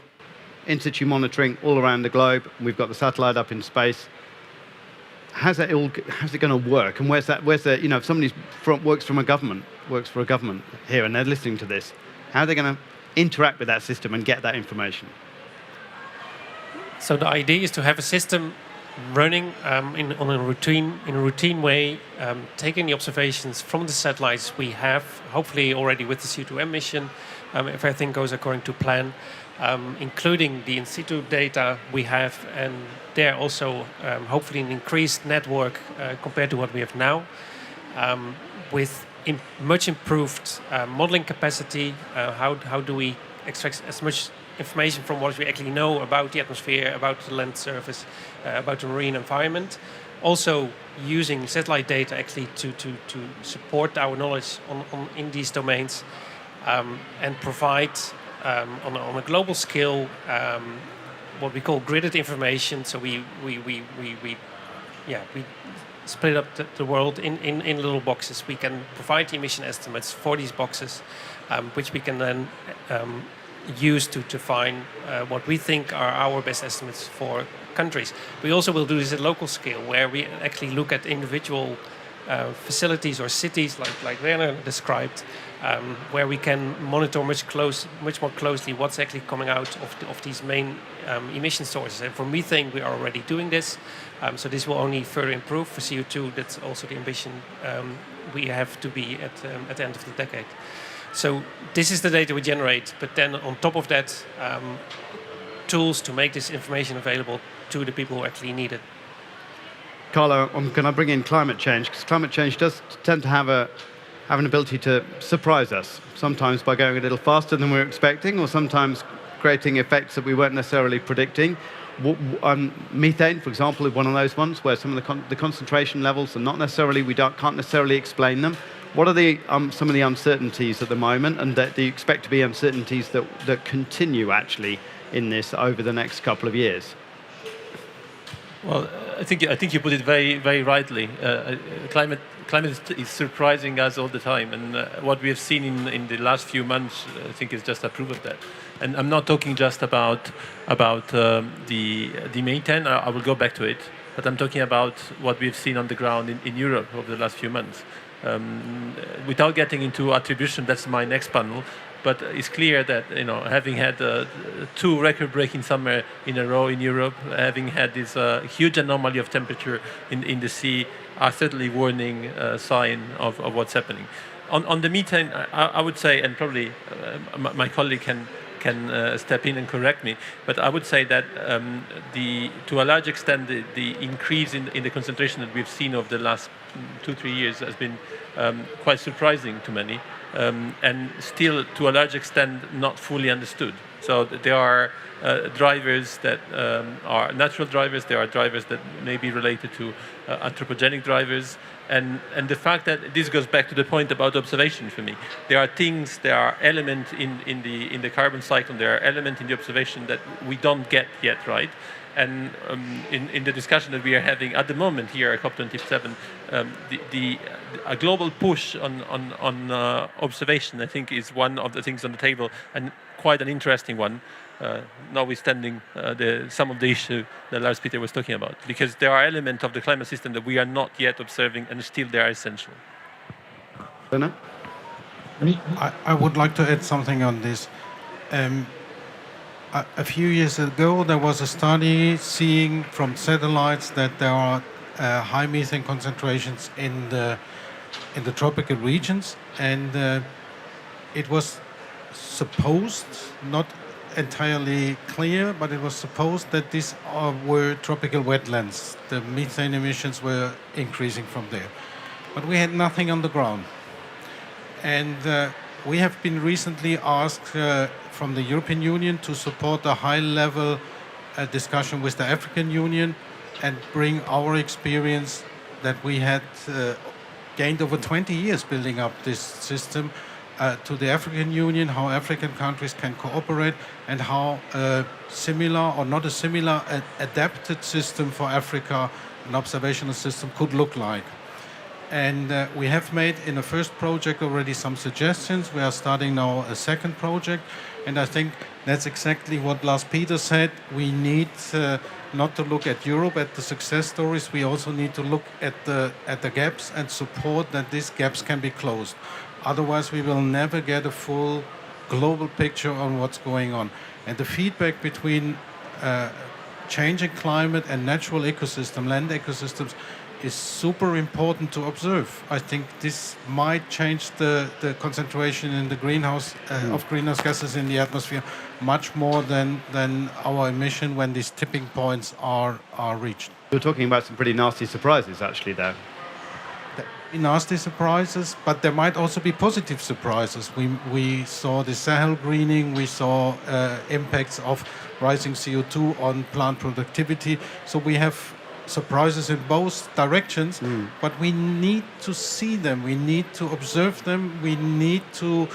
in situ monitoring all around the globe? We've got the satellite up in space. How's it going to work? And where's the, if somebody works for a government here and they're listening to this, how are they going to interact with that system and get that information? So the idea is to have a system running in a routine way, taking the observations from the satellites we have, hopefully already with the CO2 emission, if everything goes according to plan, including the in situ data we have, and there also hopefully an increased network compared to what we have now, with much improved modeling capacity. How do we extract as much information from what we actually know about the atmosphere, about the land surface, about the marine environment. Also using satellite data actually to support our knowledge in these domains, and provide on a global scale what we call gridded information. So we split up the world in little boxes. We can provide emission estimates for these boxes, which we can then use to define what we think are our best estimates for countries. We also will do this at local scale, where we actually look at individual facilities or cities, like Werner described, where we can monitor much more closely what's actually coming out of these main emission sources. And for methane, we are already doing this. So this will only further improve. For CO2, that's also the ambition we have to be at the end of the decade. So this is the data we generate, but then on top of that, tools to make this information available to the people who actually need it. Carlo, I'm going to bring in climate change, because climate change does tend to have an ability to surprise us, sometimes by going a little faster than we were expecting, or sometimes creating effects that we weren't necessarily predicting. Methane, for example, is one of those ones where some of the concentration levels are not necessarily, can't necessarily explain them. What are some of the uncertainties at the moment, and do you expect to be uncertainties that continue actually in this over the next couple of years? Well, I think you put it very, very rightly. Climate is surprising us all the time, and what we have seen in the last few months, I think, is just a proof of that. And I'm not talking just about the methane. I will go back to it, but I'm talking about what we've seen on the ground in Europe over the last few months. Without getting into attribution, that's my next panel. But it's clear that, having had 2 record-breaking summer in a row in Europe, having had this huge anomaly of temperature in the sea, are certainly warning sign of what's happening. On the methane, I would say, and probably my colleague can step in and correct me, but I would say that to a large extent the increase in the concentration that we've seen over the last 2-3 years has been quite surprising to many. And still, to a large extent, not fully understood. So there are drivers that are natural drivers. There are drivers that may be related to anthropogenic drivers. And the fact that this goes back to the point about observation for me. There are elements in the carbon cycle, there are elements in the observation that we don't get yet right. And in the discussion that we are having at the moment here at COP27, a global push on observation, I think, is one of the things on the table, and quite an interesting one, notwithstanding some of the issue that Lars Peter was talking about, because there are elements of the climate system that we are not yet observing, and still they are essential. Werner? I would like to add something on this. A few years ago, there was a study seeing from satellites that there are high methane concentrations in the tropical regions, and it was supposed, not entirely clear, but it was supposed that these were tropical wetlands. The methane emissions were increasing from there, but we had nothing on the ground. And we have been recently asked from the European Union to support a high-level discussion with the African Union and bring our experience that we had gained over 20 years building up this system to the African Union, how African countries can cooperate, and how similar or not a similar adapted system for Africa, an observational system, could look like. And we have made in the first project already some suggestions. We are starting now a second project, and I think that's exactly what Lars Peter said. We need not to look at Europe, at the success stories. We also need to look at the gaps and support that these gaps can be closed. Otherwise, we will never get a full global picture on what's going on. And the feedback between changing climate and natural ecosystem, land ecosystems, is super important to observe. I think this might change the concentration in the greenhouse of greenhouse gases in the atmosphere much more than our emission when these tipping points are reached. You're talking about some pretty nasty surprises, actually, there. Nasty surprises, but there might also be positive surprises. We saw the Sahel greening, we saw impacts of rising CO2 on plant productivity. So we have surprises in both directions, but we need to see them, we need to observe them, we need to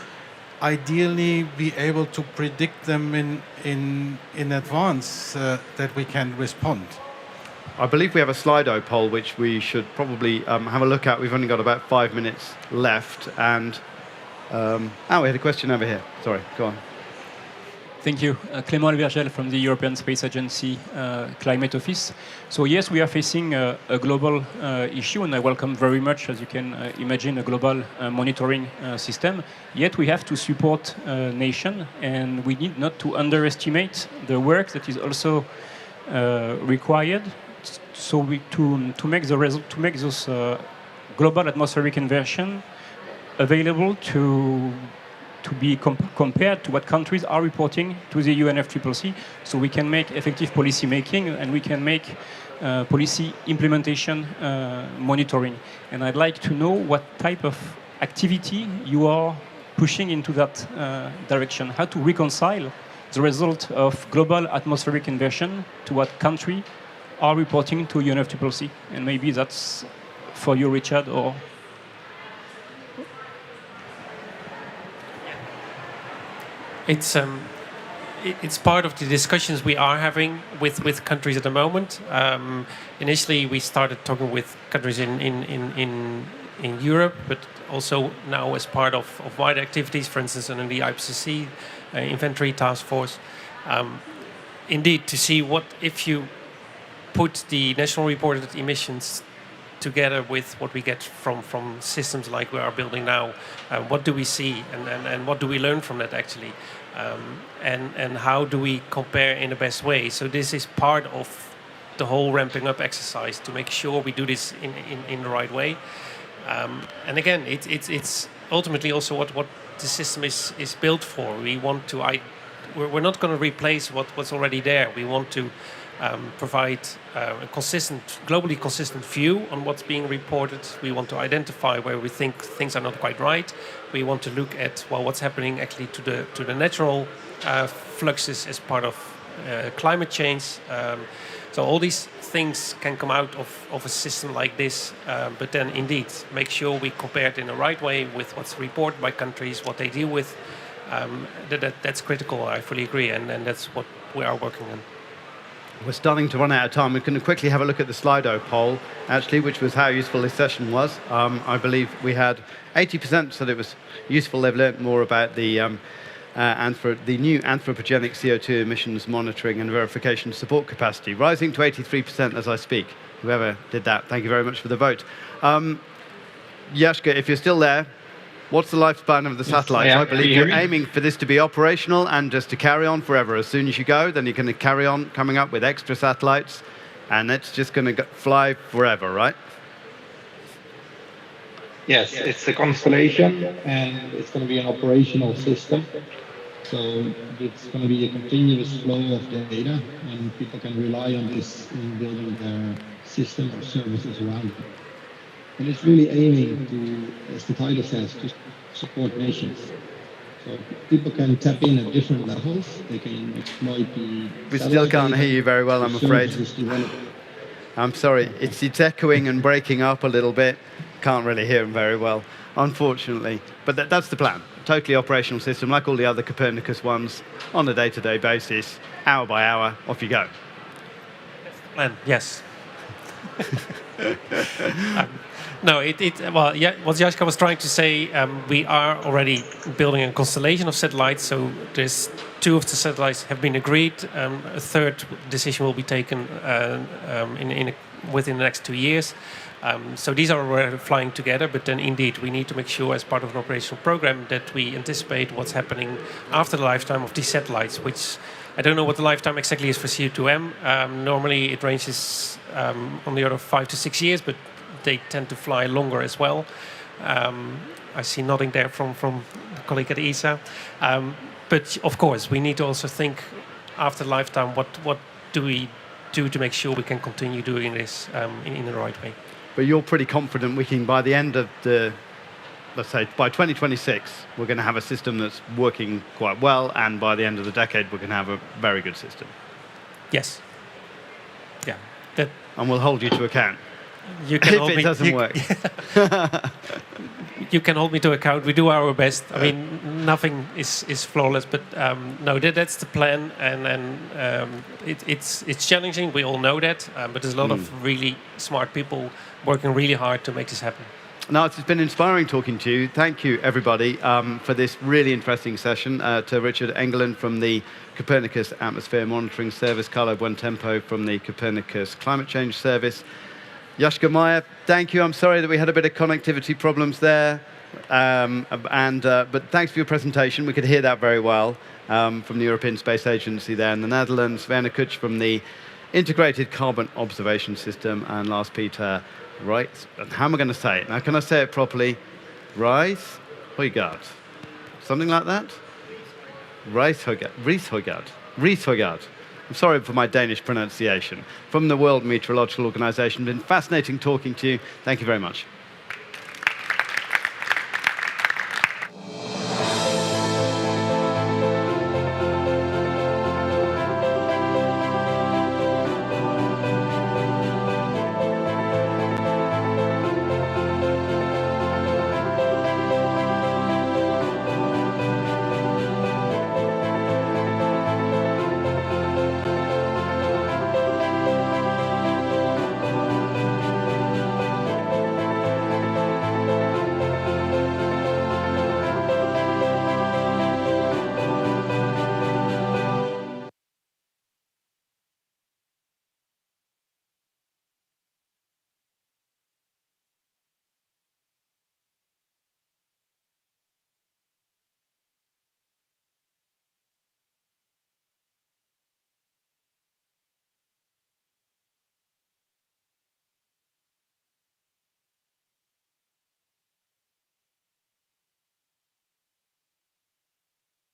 ideally be able to predict them in advance that we can respond. I believe we have a Slido poll which we should probably have a look at. We've only got about 5 minutes left, and we had a question over here. Sorry, go on. Thank you. Clément Alvergel from the European Space Agency Climate Office. So yes, we are facing a global issue, and I welcome very much, as you can imagine, a global monitoring system. Yet we have to support nation, and we need not to underestimate the work that is also required. So to make the result, to make those global atmospheric inversion available to be compared to what countries are reporting to the UNFCCC, so we can make effective policy making and we can make policy implementation monitoring. And I'd like to know what type of activity you are pushing into that direction, how to reconcile the result of global atmospheric inversion to what country are reporting to UNFCCC. And maybe that's for you, Richard, or... It's part of the discussions we are having with countries at the moment. Initially, we started talking with countries in Europe, but also now as part of wider activities, for instance, in the IPCC Inventory Task Force. Indeed, to see what if you put the national reported emissions together with what we get from systems like we are building now, what do we see and what do we learn from that actually, and how do we compare in the best way? So this is part of the whole ramping up exercise to make sure we do this in the right way. And again, it's ultimately also what the system is built for. We want to we're not going to replace what's already there. We want to provide a globally consistent view on what's being reported. We want to identify where we think things are not quite right. We want to look at what's happening actually to the natural fluxes as part of climate change. So all these things can come out of a system like this, but then indeed make sure we compare it in the right way with what's reported by countries, what they deal with. That's critical, I fully agree, and that's what we are working on. We're starting to run out of time. We're going to quickly have a look at the Slido poll, actually, which was how useful this session was. I believe we had 80% said it was useful. They've learned more about the new anthropogenic CO2 emissions monitoring and verification support capacity, rising to 83% as I speak. Whoever did that, thank you very much for the vote. Yashka, if you're still there, what's the lifespan of the satellites? Yes, I believe you're aiming for this to be operational and just to carry on forever. As soon as you go, then you're going to carry on coming up with extra satellites, and it's just going to fly forever, right? Yes, it's a constellation, and it's going to be an operational system. So it's going to be a continuous flow of data, and people can rely on this in building their systems or services around it. And it's really aiming to, as the title says, to support nations. So people can tap in at different levels. They can exploit the... We still can't hear you very well, I'm afraid. I'm sorry, it's echoing and breaking up a little bit. Can't really hear him very well, unfortunately. But that's the plan. Totally operational system, like all the other Copernicus ones, on a day-to-day basis, hour by hour, off you go. And yes. No, well, yeah, what Jashka was trying to say, we are already building a constellation of satellites. So there's 2 of the satellites have been agreed. A third decision will be taken within the next 2 years. So these are already flying together, but then indeed we need to make sure as part of an operational program that we anticipate what's happening after the lifetime of these satellites, which I don't know what the lifetime exactly is for CO2M. Normally it ranges on the order of 5 to 6 years, but they tend to fly longer as well. I see nodding there from the colleague at ESA. But of course, we need to also think after lifetime, what do we do to make sure we can continue doing this in the right way. But you're pretty confident we can, by the end of the, let's say, by 2026, we're going to have a system that's working quite well, and by the end of the decade, we're going to have a very good system. Yes. Yeah. and we'll hold you to account. You can If hold it me, doesn't you, work. you can hold me to account. We do our best. I mean, nothing is flawless, but no, that's the plan, and it's challenging. We all know that, but there's a lot of really smart people working really hard to make this happen. No, it's been inspiring talking to you. Thank you, everybody, for this really interesting session. To Richard Engeland from the Copernicus Atmosphere Monitoring Service, Carlo Buontempo from the Copernicus Climate Change Service. Joschka Meyer, thank you. I'm sorry that we had a bit of connectivity problems there, but thanks for your presentation. We could hear that very well from the European Space Agency there in the Netherlands. Werner Kutsch from the Integrated Carbon Observation System, and Lars Peter Reis. How am I going to say it? Now, can I say it properly? Reis Højgaard. Something like that? Reis Højgaard. I'm sorry for my Danish pronunciation. From the World Meteorological Organization. Been fascinating talking to you. Thank you very much.